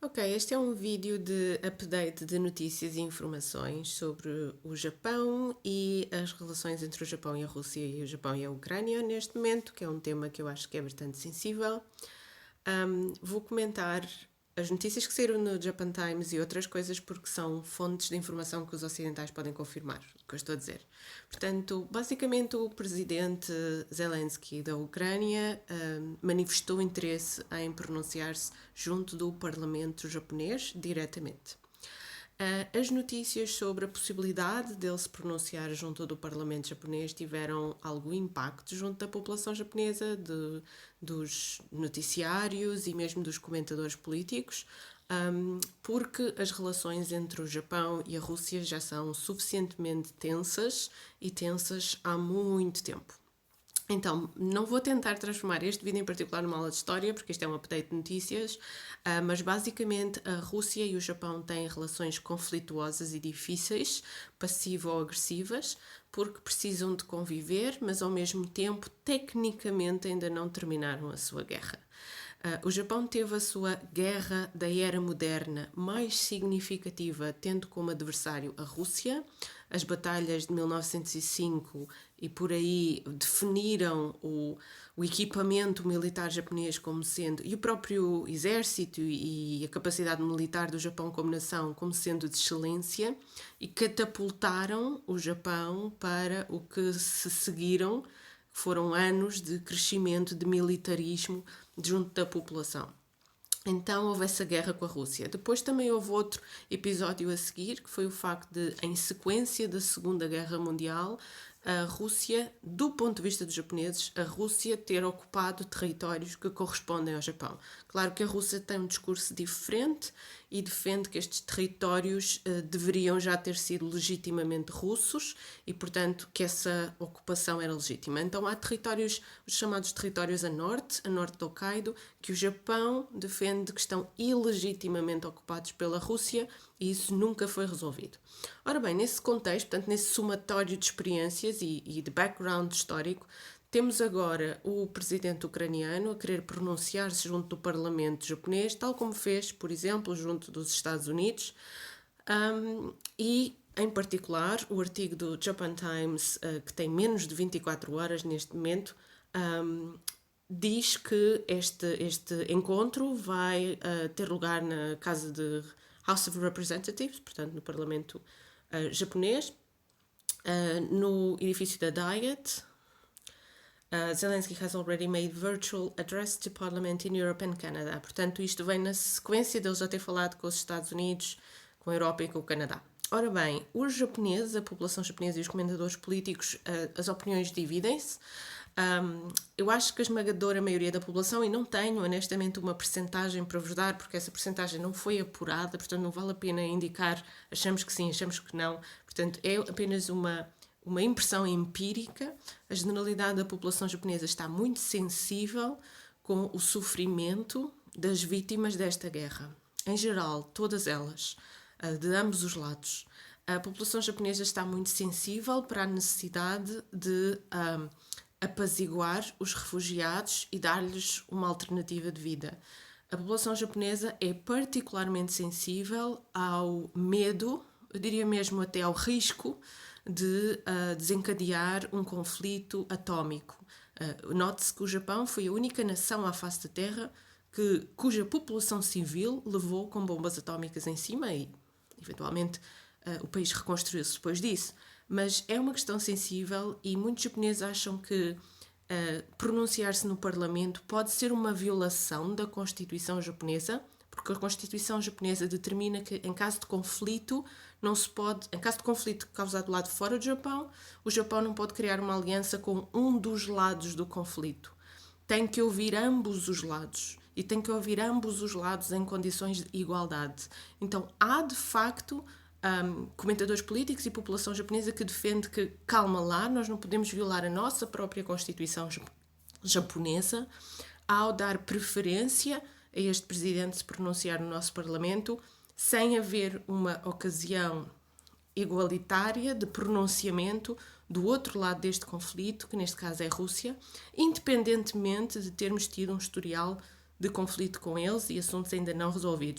Ok, este é um vídeo de update de notícias e informações sobre o Japão e as relações entre o Japão e a Rússia e o Japão e a Ucrânia neste momento, que é um tema que eu acho que é bastante sensível. Vou comentar as notícias que saíram no Japan Times e outras coisas porque são fontes de informação que os ocidentais podem confirmar o que eu estou a dizer. Portanto, basicamente o presidente Zelensky da Ucrânia manifestou interesse em pronunciar-se junto do parlamento japonês diretamente. As notícias sobre a possibilidade dele se pronunciar junto do parlamento japonês tiveram algum impacto junto da população japonesa, dos noticiários e mesmo dos comentadores políticos, porque as relações entre o Japão e a Rússia já são suficientemente tensas e tensas há muito tempo. Então, não vou tentar transformar este vídeo em particular numa aula de história, porque isto é um update de notícias, mas basicamente a Rússia e o Japão têm relações conflituosas e difíceis, passivo-agressivas, porque precisam de conviver, mas ao mesmo tempo, tecnicamente, ainda não terminaram a sua guerra. O Japão teve a sua guerra da era moderna mais significativa, tendo como adversário a Rússia. As batalhas de 1905 e por aí definiram o equipamento militar japonês como sendo, e o próprio exército e a capacidade militar do Japão como nação como sendo de excelência, e catapultaram o Japão para o que se seguiram. Foram anos de crescimento, de militarismo junto da população. Então houve essa guerra com a Rússia. Depois também houve outro episódio a seguir, que foi o facto de, em sequência da Segunda Guerra Mundial, a Rússia, do ponto de vista dos japoneses, a Rússia ter ocupado territórios que correspondem ao Japão. Claro que a Rússia tem um discurso diferente e defende que estes territórios deveriam já ter sido legitimamente russos e, portanto, que essa ocupação era legítima. Então há territórios, os chamados territórios a norte do Hokkaido, que o Japão defende que estão ilegitimamente ocupados pela Rússia, e isso nunca foi resolvido. Ora bem, nesse contexto, portanto, nesse somatório de experiências e de background histórico, temos agora o presidente ucraniano a querer pronunciar-se junto do parlamento japonês, tal como fez, por exemplo, junto dos Estados Unidos, e, em particular, o artigo do Japan Times, que tem menos de 24 horas neste momento, diz que este encontro vai ter lugar na casa de House of Representatives, portanto no parlamento japonês, no edifício da Diet. Zelensky has already made virtual address to Parliament in Europe and Canada. Portanto, isto vem na sequência deles já ter falado com os Estados Unidos, com a Europa e com o Canadá. Ora bem, os japoneses, a população japonesa e os comentadores políticos, as opiniões dividem-se. Eu acho que a esmagadora maioria da população, e não tenho honestamente uma percentagem para vos dar, porque essa percentagem não foi apurada, portanto não vale a pena indicar achamos que sim, achamos que não. Portanto, é apenas uma impressão empírica. A generalidade da população japonesa está muito sensível com o sofrimento das vítimas desta guerra. Em geral, todas elas, de ambos os lados. A população japonesa está muito sensível para a necessidade de apaziguar os refugiados e dar-lhes uma alternativa de vida. A população japonesa é particularmente sensível ao medo, eu diria mesmo até ao risco de desencadear um conflito atómico. Note-se que o Japão foi a única nação à face da Terra cuja população civil levou com bombas atómicas em cima e, eventualmente, o país reconstruiu-se depois disso. Mas é uma questão sensível e muitos japoneses acham que pronunciar-se no Parlamento pode ser uma violação da Constituição japonesa, porque a Constituição japonesa determina que em caso de conflito em caso de conflito causado do lado de fora do Japão, o Japão não pode criar uma aliança com um dos lados do conflito. Tem que ouvir ambos os lados e tem que ouvir ambos os lados em condições de igualdade. Então há de facto comentadores políticos e população japonesa que defende que, calma lá, nós não podemos violar a nossa própria Constituição japonesa ao dar preferência a este presidente se pronunciar no nosso Parlamento sem haver uma ocasião igualitária de pronunciamento do outro lado deste conflito, que neste caso é a Rússia, independentemente de termos tido um historial de conflito com eles e assuntos ainda não resolvidos.